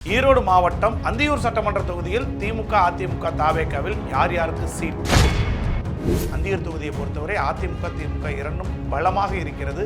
ஈரோடு மாவட்டம் அந்தியூர் சட்டமன்ற தொகுதியில் திமுக, அதிமுக, தாவேகாவில் யார் யாருக்கு சீட்? அந்தியூர் தொகுதியை பொறுத்தவரை அதிமுக, திமுக இரண்டும் பலமாக இருக்கிறது.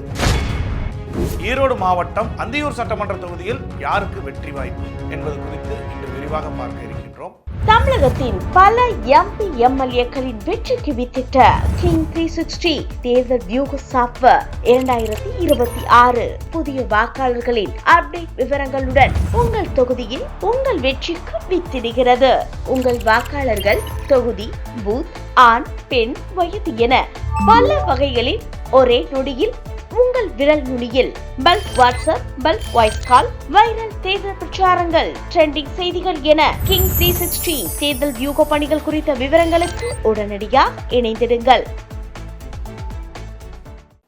ஈரோடு மாவட்டம் அந்தியூர் சட்டமன்ற தொகுதியில் யாருக்கு வெற்றி வாய்ப்பு என்பது குறித்து இன்று விரிவாக பார்க்க இருக்கின்றோம். தமிழகத்தின் பல எம்பி எம்எல்ஏக்களின் வெற்றிக்கு வித்திட்ட கிங் 360 தேர்தல் வியூக சாப்ட்வேர் 2026 புதிய வாக்காளர்களின் அப்டேட் விவரங்களுடன் உங்கள் தொகுதியில் உங்கள் வெற்றிக்கு வித்திடுகிறது. உங்கள் வாக்காளர்கள் தொகுதி, பூத், ஆண், பெண், வயது என பல வகைகளில் ஒரே நொடியில் உங்கள் விரல் நுனியில் bulk WhatsApp, bulk voice call, viral தேர்தல் பிரச்சாரங்கள், ட்ரெண்டிங் செய்திகள் என கிங் 360 தேர்தல் வியூக பணிகள் குறித்த விவரங்களுக்கு உடனடியாக இணைந்திடுங்கள்.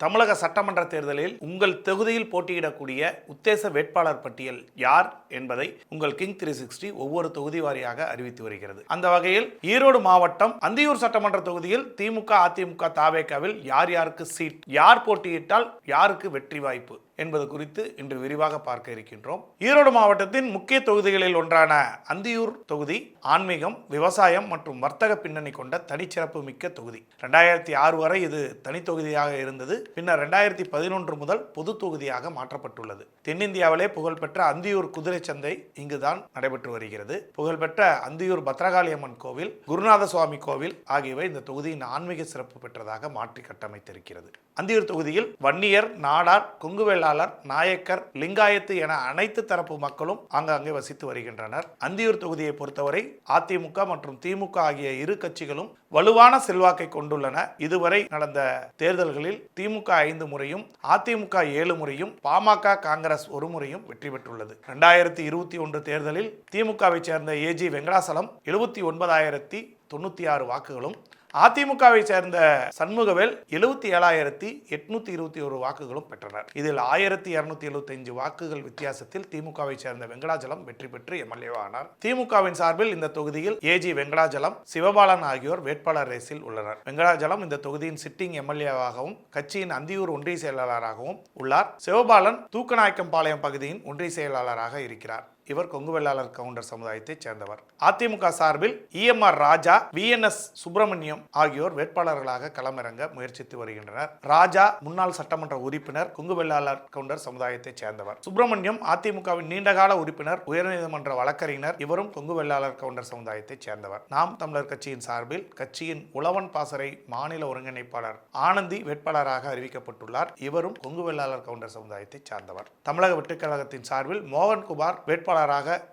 தமிழக சட்டமன்ற தேர்தலில் உங்கள் தொகுதியில் போட்டியிடக்கூடிய உத்தேச வேட்பாளர் பட்டியல் யார் என்பதை உங்கள் கிங் 360 ஒவ்வொரு தொகுதி வாரியாக அறிவித்து வருகிறது. அந்த வகையில் ஈரோடு மாவட்டம் அந்தியூர் சட்டமன்ற தொகுதியில் திமுக, அதிமுக, தாவேகாவில் யார் யாருக்கு சீட், யார் போட்டியிட்டால் யாருக்கு வெற்றி வாய்ப்பு என்பது குறித்து இன்று விரிவாக பார்க்க இருக்கின்றோம். ஈரோடு மாவட்டத்தின் முக்கிய தொகுதிகளில் ஒன்றான அந்தியூர் தொகுதி ஆன்மீகம், விவசாயம் மற்றும் வர்த்தக பின்னணி கொண்ட தனிச்சிறப்பு மிக்க தொகுதி. 2006 வரை இது தனி தொகுதியாக இருந்தது. பின்னர் 2011 முதல் பொது தொகுதியாக மாற்றப்பட்டுள்ளது. தென்னிந்தியாவிலே புகழ்பெற்ற அந்தியூர் குதிரை சந்தை இங்குதான் நடைபெற்று வருகிறது. புகழ்பெற்ற அந்தியூர் பத்ரகாளியம்மன் கோவில், குருநாத சுவாமி கோவில் ஆகியவை இந்த தொகுதியின் ஆன்மீக சிறப்பு பெற்றதாக மாற்றி கட்டமைத்திருக்கிறது. அந்தியூர் தொகுதியில் வன்னியர், நாடார், கொங்குவேல், நாயக்கர், லிங்காயத்து என அனைத்து தரப்பு மக்களும் ஆங்காங்கே வசித்து வருகின்றனர். அந்தியூர் தொகுதியை பொறுத்தவரை அதிமுக மற்றும் திமுக ஆகிய இரு கட்சிகளும் வலுவான செல்வாக்கை கொண்டுள்ளன. இதுவரை நடந்த தேர்தல்களில் திமுக 5 முறையும், அதிமுக 7 முறையும், பாமக, காங்கிரஸ் 1 முறையும் வெற்றி பெற்றுள்ளது. 2021 தேர்தலில் திமுகவை சேர்ந்த ஏஜி வெங்கடாசலம் 79,096 வாக்குகளும், அதிமுகவை சேர்ந்த சண்முகவேல் 77,821 வாக்குகளும் பெற்றனர். இதில் 1,275 வாக்குகள் வித்தியாசத்தில் திமுகவை சேர்ந்த வெங்கடாஜலம் வெற்றி பெற்று எம்எல்ஏ ஆனார். திமுகவின் சார்பில் இந்த தொகுதியில் ஏஜி வெங்கடாஜலம், சிவபாலன் ஆகியோர் வேட்பாளர் ரேஸில் உள்ளனர். வெங்கடாஜலம் இந்த தொகுதியின் சிட்டிங் எம்எல்ஏவாகவும் கட்சியின் அந்தியூர் ஒன்றிய செயலாளராகவும் உள்ளார். சிவபாலன் தூக்கநாயக்கம்பாளையம் பகுதியின் ஒன்றிய செயலாளராக இருக்கிறார். இவர் கொங்கு வெள்ளாளர் கவுண்டர் சமுதாயத்தைச் சேர்ந்தவர். அதிமுக சார்பில் இஎம்ஆர் ராஜா, விஎன்எஸ் சுப்பிரமணியம் ஆகியோர் வேட்பாளர்களாக களமிறங்க முயற்சித்து வருகின்றனர். ராஜா முன்னாள் சட்டமன்ற உறுப்பினர், கொங்கு வெள்ளாளர் கவுண்டர் சமுதாயத்தைச் சேர்ந்தவர். சுப்பிரமணியம் அதிமுகவின் நீண்டகால உறுப்பினர், உயர்நீதிமன்ற வழக்கறிஞர். இவரும் கொங்கு வெள்ளாளர் கவுண்டர் சமுதாயத்தைச் சேர்ந்தவர். நாம் தமிழர் கட்சியின் சார்பில் கட்சியின் உழவன் பாசறை மாநில ஒருங்கிணைப்பாளர் ஆனந்தி வேட்பாளராக அறிவிக்கப்பட்டுள்ளார். இவரும் கொங்கு வெள்ளாளர் கவுண்டர் சமுதாயத்தைச் சார்ந்தவர். தமிழக வெட்டுக்கழகத்தின் சார்பில் மோகன்குமார் வேட்பாளராக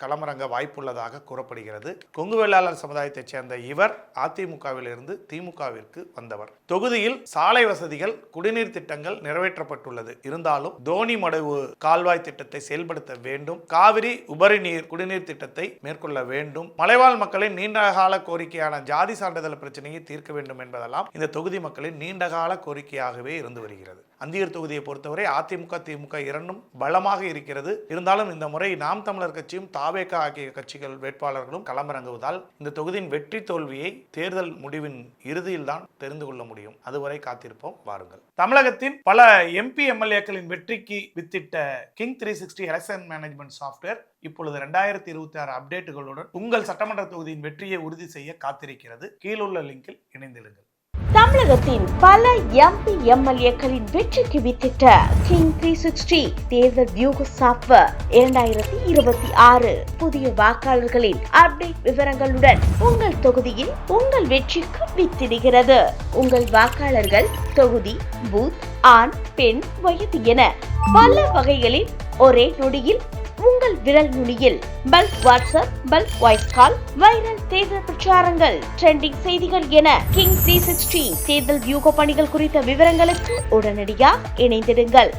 களமிறங்க வாய்ப்புள்ளதாக கூறப்படுகிறது. கொங்கு வெள்ளாளர் சமுதாயத்தைச் சேர்ந்த இவர் அதிமுகவில் இருந்து திமுகவிற்கு வந்தவர். தொகுதியில் சாலை வசதிகள், குடிநீர் திட்டங்கள் நிறைவேற்றப்பட்டுள்ளது. இருந்தாலும் தோனி மடுவு கால்வாய் திட்டத்தை செயல்படுத்த வேண்டும், காவிரி உபரி நீர் குடிநீர் திட்டத்தை மேற்கொள்ள வேண்டும், மலைவாழ் மக்களின் நீண்டகால கோரிக்கையான ஜாதி சான்றிதழ் பிரச்சனையை தீர்க்க வேண்டும் என்பதெல்லாம் இந்த தொகுதி மக்களின் நீண்டகால கோரிக்கையாகவே இருந்து வருகிறது. அந்தியூர் தொகுதியை பொறுத்தவரை அதிமுக, திமுக இரண்டும் பலமாக இருக்கிறது. இருந்தாலும் இந்த முறை நாம் தமிழர் கட்சியும் தாவேகா ஆகிய கட்சிகள் வேட்பாளர்களும் களமிறங்குவதால் இந்த தொகுதியின் வெற்றி தோல்வியை தேர்தல் முடிவின் இறுதியில் தான் தெரிந்து கொள்ள முடியும். அதுவரை காத்திருப்போம், வாருங்கள். தமிழகத்தின் பல எம்பி எம்எல்ஏக்களின் வெற்றிக்கு வித்திட்ட கிங் 360 எலெக்ஷன் மேனேஜ்மெண்ட் சாஃப்ட்வேர் இப்பொழுது 2026 அப்டேட்டுகளுடன் உங்கள் சட்டமன்ற தொகுதியின் வெற்றியை உறுதி செய்ய காத்திருக்கிறது. கீழுள்ள லிங்கில் இணைந்திடுங்கள். தமிழகத்தின் பல எம்பி எம்எல்ஏக்களின் வெற்றிக்கு வித்திட்ட கிங் 360 தேர்தல் வியூக சாப்ட்வேர் 2026 புதிய வாக்காளர்களின் அப்டேட் விவரங்களுடன் உங்கள் தொகுதியில் உங்கள் வெற்றிக்கு வித்திடுகிறது. உங்கள் வாக்காளர்கள் தொகுதி, பூத், ஆண், பெண், வயது என பல வகைகளில் ஒரே நொடியில் உங்கள் விரல் நுனியில் bulk WhatsApp, bulk voice call, viral தேர்தல் பிரச்சாரங்கள், ட்ரெண்டிங் செய்திகள் என கிங் 360 தேர்தல் வியூக பணிகள் குறித்த விவரங்களுக்கு உடனடியாக இணைந்திடுங்கள்.